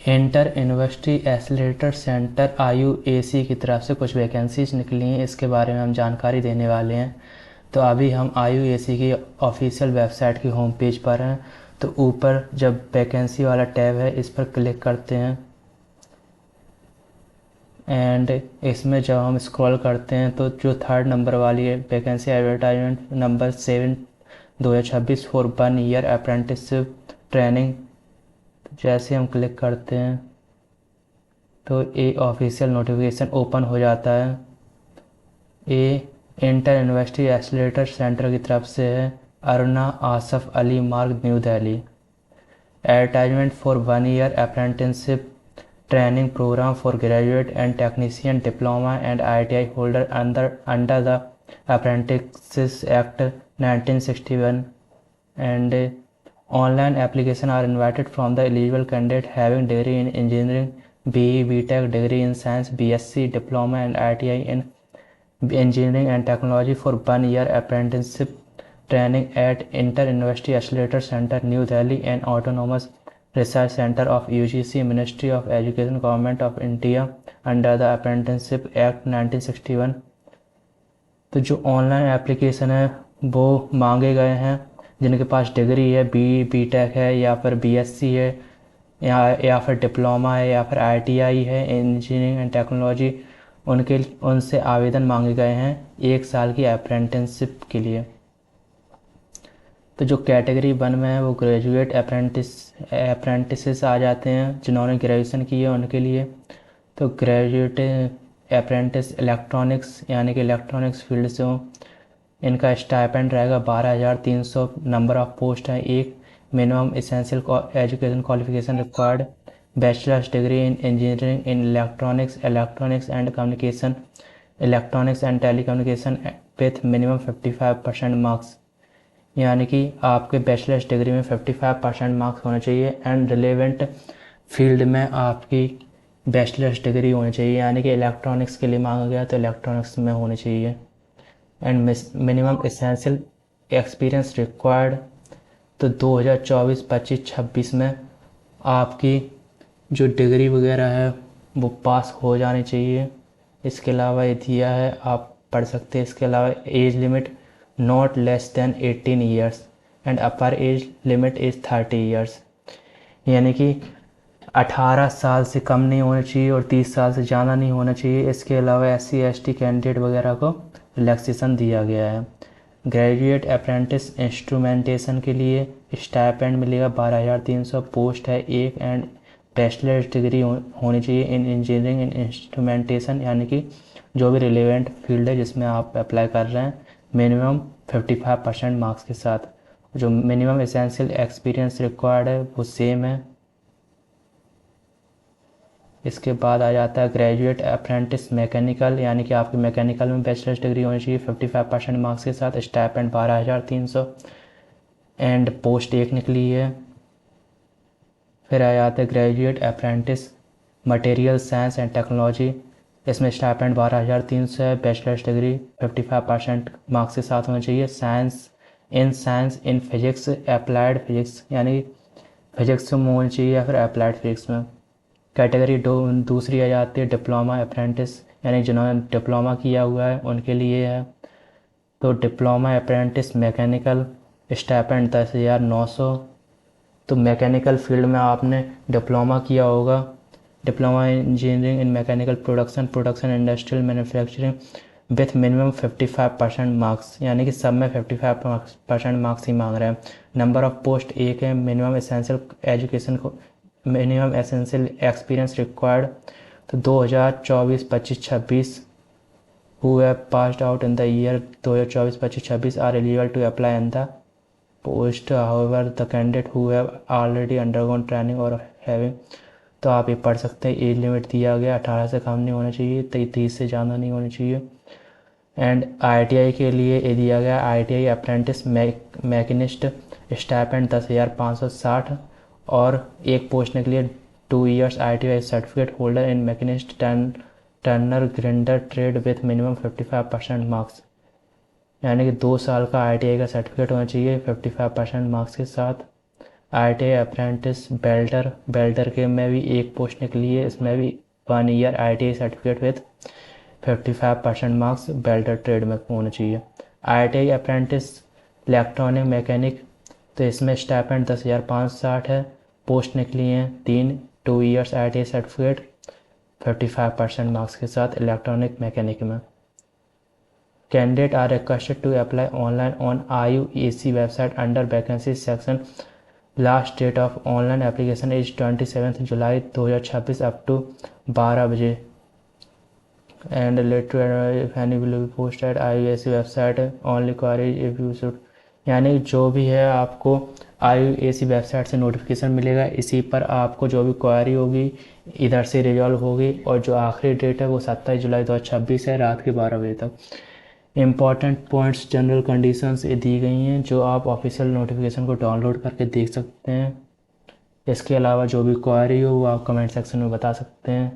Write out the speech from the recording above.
Inter university accelerator centre IUAC की तरफ से कुछ वैकेंसीज निकली हैं, इसके बारे में हम जानकारी देने वाले हैं। तो अभी हम IUAC की ऑफिशियल वेबसाइट की होम पेज पर हैं। तो ऊपर जब वैकेंसी वाला टैब है इस पर क्लिक करते हैं एंड इसमें जब हम स्क्रॉल करते हैं तो जो थर्ड नंबर वाली है vacancy advertisement number 7 2026 for 1 year apprenticeship training, जैसे हम क्लिक करते हैं तो ये ऑफिशियल नोटिफिकेशन ओपन हो जाता है। ये इंटर यूनिवर्सिटी एक्सेलरेटर सेंटर की तरफ से है, Aruna Asaf Ali Marg, New Delhi. Advertisement for 1 year apprenticeship training programme for graduate and technician diploma and ITI holder under the apprentice act 1961 and online application are invited from the eligible candidate having degree in engineering, BE, BTech, degree in science, BSc, diploma and ITI in engineering and technology for 1 year apprenticeship training at Inter University Accelerator Center, New Delhi and Autonomous Research Center of UGC, Ministry of Education, Government of India under the Apprenticeship Act 1961। तो जो online application है वो मांगे गए हैं जिनके पास degree है, BE, BTech है या फिर BSc है या फिर डिप्लोमा है या फिर ITI है इंजीनियरिंग एंड टेक्नोलॉजी, उनसे आवेदन मांगे गए हैं 1 साल की अप्रेंटिसशिप के लिए। तो जो कैटेगरी 1 में है वो ग्रेजुएट अप्रेंटिसेस आ जाते हैं, जिन्होंने ग्रेजुएशन की है उनके लिए। तो ग्रेजुएट अप्रेंटिस इलेक्ट्रॉनिक्स यानी कि इलेक्ट्रॉनिक्स फील्ड से हो, इनका स्टाइपेंड रहेगा 12,300। नंबर ऑफ पोस्ट है 1। Minimum essential education qualification required bachelors degree in engineering in electronics and communication, electronics and telecommunication with minimum 55% marks, यानी कि आपके बैचलर्स डिग्री में 55% मार्क्स होने चाहिए एंड रिलेवेंट फील्ड में आपकी बैचलर्स डिग्री होनी चाहिए, यानी कि इलेक्ट्रॉनिक्स के लिए मांगा गया तो इलेक्ट्रॉनिक्स में होनी चाहिए। And minimum essential experience required, तो 2024, 25, 26 में आपकी जो डिग्री वगैरह है वो पास हो जानी चाहिए। इसके अलावा ये दिया है, आप पढ़ सकते हैं। इसके अलावा age limit not less than 18 years and upper age limit is 30 years, यानी कि 18 साल से कम नहीं होना चाहिए और 30 साल से ज़्यादा नहीं होना चाहिए। इसके अलावा SC ST कैंडिडेट वगैरह को रिलैक्सेशन दिया गया है। ग्रेजुएट अप्रेंटिस इंस्ट्रूमेंटेशन के लिए स्टाइपेंड मिलेगा 12,300। पोस्ट है 1 एंड बैचलर्स डिग्री होनी चाहिए इन इंजीनियरिंग इन इंस्ट्रूमेंटेशन, यानी कि जो भी रिलेवेंट फील्ड है जिसमें आप अप्लाई कर रहे हैं, मिनिमम 55% मार्क्स के साथ। जो मिनिमम एसेंशियल एक्सपीरियंस रिक्वायर्ड है वो सेम है। इसके बाद आ जाता है ग्रेजुएट अप्रेंटिस मैकेनिकल, यानी कि आपकी मैकेनिकल में बैचलर्स डिग्री होनी चाहिए 55% मार्क्स के साथ, स्टाइपेंड 12,300 एंड पोस्ट 1 निकली है। फिर आ जाता है graduate apprentice material science and technology, इसमें स्टाइपेंड 12,300 है, बैचलर्स डिग्री 55% मार्क्स के साथ होनी चाहिए। Science in physics applied physics, यानी फिजिक्स में होनी चाहिए या फिर अप्लाइड फिजिक्स में। कैटेगरी दूसरी आ जाती है डिप्लोमा अप्रेंटिस, यानी जिन्होंने डिप्लोमा किया हुआ है उनके लिए है। तो डिप्लोमा अप्रेंटिस मैकेनिकल, स्टाइपेंड 10,900। तो मैकेनिकल फील्ड में आपने डिप्लोमा किया होगा, diploma engineering in mechanical production industrial manufacturing with minimum 55% marks, यानी कि सब में 55% मार्क्स ही मांग रहे हैं। नंबर ऑफ पोस्ट 1 है। मिनिमम एसेंशियल एक्सपीरियंस रिक्वायर्ड, तो 2024, 25, 26 who have passed out in the year 2024, 25, 26 are eligible to apply in the post, however the candidate who have already undergone training or having, तो आप ये पढ़ सकते हैं। Age limit दिया गया 18 से कम नहीं होना चाहिए, 30 से ज़्यादा नहीं होनी चाहिए। एंड ITI के लिए ये दिया गया ITI अप्रेंटिस मैकेनिस्ट, स्टाइपेंड 10,560 और 1 पोस्ट के लिए 2 years ITI certificate holder in machinist Turner grinder trade with minimum 55% marks, यानी कि 2 साल का ITI का सर्टिफिकेट होना चाहिए 55% मार्क्स के साथ। ITI अप्रेंटिस बेल्डर के में भी एक पोस्ट निकली है, इसमें भी 1 year ITI certificate with 55% marks welder trade में होना चाहिए। ITI अप्रेंटिस इलेक्ट्रॉनिक मैकेनिक, तो इसमें स्टाइपेंड 10,560 है, पोस्ट निकली हैं 3, 2 ईयर्स ITI सर्टिफिकेट 55% मार्क्स के साथ इलेक्ट्रॉनिक मैकेनिक में। Candidate are requested to apply online on IUAC website under vacancy section. Last date of online application is 27 July 2026 up to 12 बजे and later any will be posted IUAC website only query if you should, यानी जो भी है आपको IUAC website से notification मिलेगा, इसी पर आपको जो भी क्वारी होगी इधर से रिजॉल्व होगी, और जो आखिरी डेट है वो 27 जुलाई 2026 है रात के 12 बजे तक। इम्पॉर्टेंट पॉइंट्स जनरल कंडीशंस ये दी गई हैं जो आप ऑफिशियल नोटिफिकेशन को डाउनलोड करके देख सकते हैं। इसके अलावा जो भी क्वारी हो वो आप कमेंट सेक्शन में बता सकते हैं।